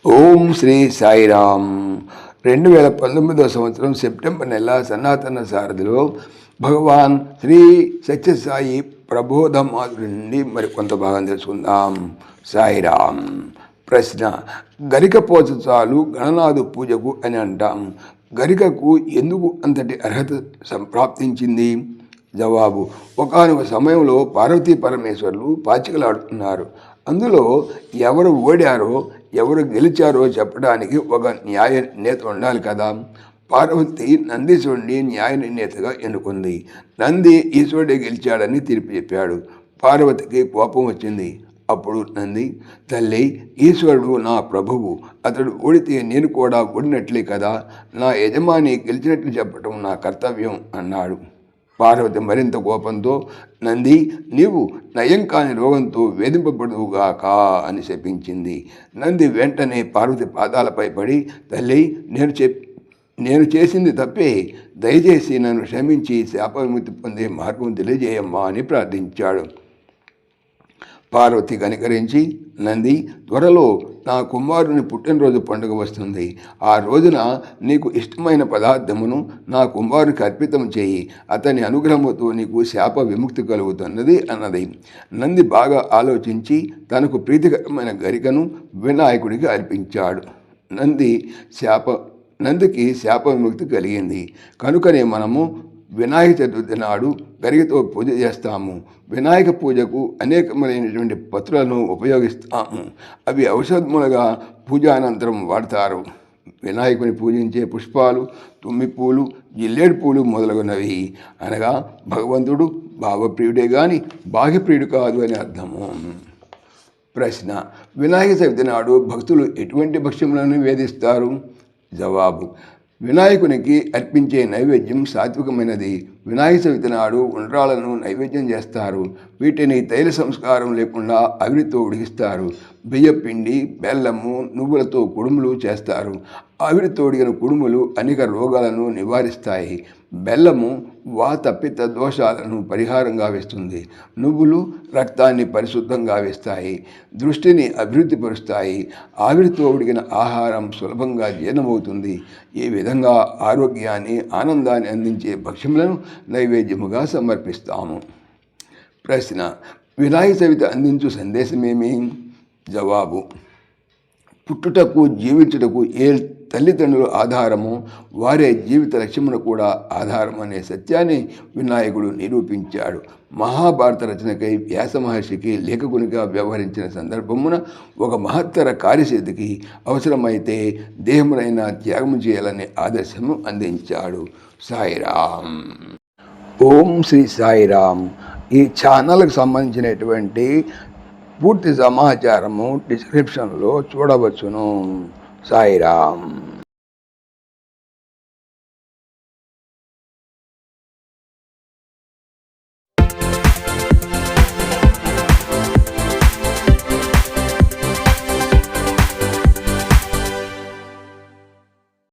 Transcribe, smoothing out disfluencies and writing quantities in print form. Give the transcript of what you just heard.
ఓం శ్రీ సాయిరామ్. 2019 సంవత్సరం సెప్టెంబర్ నెల సనాతన సారథిలో భగవాన్ శ్రీ సత్యసాయి ప్రబోధమాధుడి నుండి మరికొంత భాగం తెలుసుకుందాం. సాయిరామ్. ప్రశ్న: గరిక పోత చాలు గణనాథు పూజకు అని అంటాం. గరికకు ఎందుకు అంతటి అర్హత సంప్రాప్తించింది? జవాబు: ఒకానొక సమయంలో పార్వతీ పరమేశ్వరులు పాచికలాడుతున్నారు. అందులో ఎవరు ఓడారో ఎవరు గెలిచారో చెప్పడానికి ఒక న్యాయ నేత ఉండాలి కదా. పార్వతి నందీశ్వరుడిని న్యాయ నేతగా ఎన్నుకుంది. నంది ఈశ్వరుడే గెలిచాడని తీర్పు చెప్పాడు. పార్వతికి కోపం వచ్చింది. అప్పుడు నంది: తల్లి, ఈశ్వరుడు నా ప్రభువు, అతడు ఓడితే నేను కూడా ఓడినట్లే కదా. నా యజమాని గెలిచినట్లు చెప్పటం నా కర్తవ్యం అన్నాడు. పార్వతి మరింత కోపంతో: నంది, నీవు నయం కాని రోగంతో వేధింపబడుగాక అని శపించింది. నంది వెంటనే పార్వతి పాదాలపై పడి: తల్లి, నేను చేసింది తప్పే, దయచేసి నన్ను క్షమించి శాప విముక్తి పొందే మార్గం తెలియజేయమ్మా అని ప్రార్థించాడు. పార్వతి కనికరించి: నంది, త్వరలో నా కుమారుని పుట్టినరోజు పండుగ వస్తుంది. ఆ రోజున నీకు ఇష్టమైన పదార్థమును నా కుమారునికి అర్పితం చేయి. అతని అనుగ్రహముతో నీకు శాప విముక్తి కలుగుతున్నది అన్నది. నంది బాగా ఆలోచించి తనకు ప్రీతికరమైన గరికను వినాయకుడికి అర్పించాడు. నందికి శాప విముక్తి కలిగింది. కనుకనే మనము వినాయక చతుర్థి నాడు గరికతో పూజ చేస్తాము. వినాయక పూజకు అనేకమైనటువంటి పత్రులను ఉపయోగిస్తాము. అవి ఔషధములుగా పూజానంతరం వాడతారు. వినాయకుని పూజించే పుష్పాలు తుమ్మిపూలు, జిల్లేడు పూలు మొదలగునవి. అనగా భగవంతుడు భావప్రియుడే గాని బాహ్యప్రియుడు కాదు అని అర్థము. ప్రశ్న: వినాయక చవితి నాడు భక్తులు ఎటువంటి భక్ష్యములను వేధిస్తారు? జవాబు: వినాయకునికి అర్పించే నైవేద్యం సాత్వికమైనది. వినాయక చవితి నాడు ఉండ్రాలను నైవేద్యం చేస్తారు. వీటిని తైల సంస్కారం లేకుండా ఆవిరితో ఉడికిస్తారు. బియ్యపిండి, బెల్లము, నువ్వులతో కుడుములు చేస్తారు. ఆవిరితో ఉడికిన కుడుములు అనేక రోగాలను నివారిస్తాయి. బెల్లము వాత పిత్త దోషాలను పరిహారంగా వేస్తుంది. నువ్వులు రక్తాన్ని పరిశుద్ధంగా వేస్తాయి, దృష్టిని అభివృద్ధిపరుస్తాయి. ఆవిరితో ఉడికిన ఆహారం సులభంగా జీర్ణమవుతుంది. ఈ విధంగా ఆరోగ్యాన్ని, ఆనందాన్ని అందించే భక్ష్యములను నైవేద్యముగా సమర్పిస్తాము. ప్రశ్న: వినాయక చవితి అందించు సందేశమేమి? జవాబు: పుట్టుటకు, జీవించుటకు ఏ తల్లిదండ్రులు ఆధారము, వారే జీవిత లక్ష్యమును కూడా ఆధారం అనే సత్యాన్ని వినాయకుడు నిరూపించాడు. మహాభారత రచనకై వ్యాస మహర్షికి లేఖకునిగా వ్యవహరించిన సందర్భమున ఒక మహత్తర కార్యసిద్ధికి అవసరమైతే దేహమునైనా త్యాగం చేయాలనే ఆదర్శము అందించాడు. సాయిరామ్. ఓం శ్రీ సాయిరామ్. ఈ ఛానల్కి సంబంధించినటువంటి పూర్తి సమాచారము డిస్క్రిప్షన్లో చూడవచ్చును. సాయిరామ్.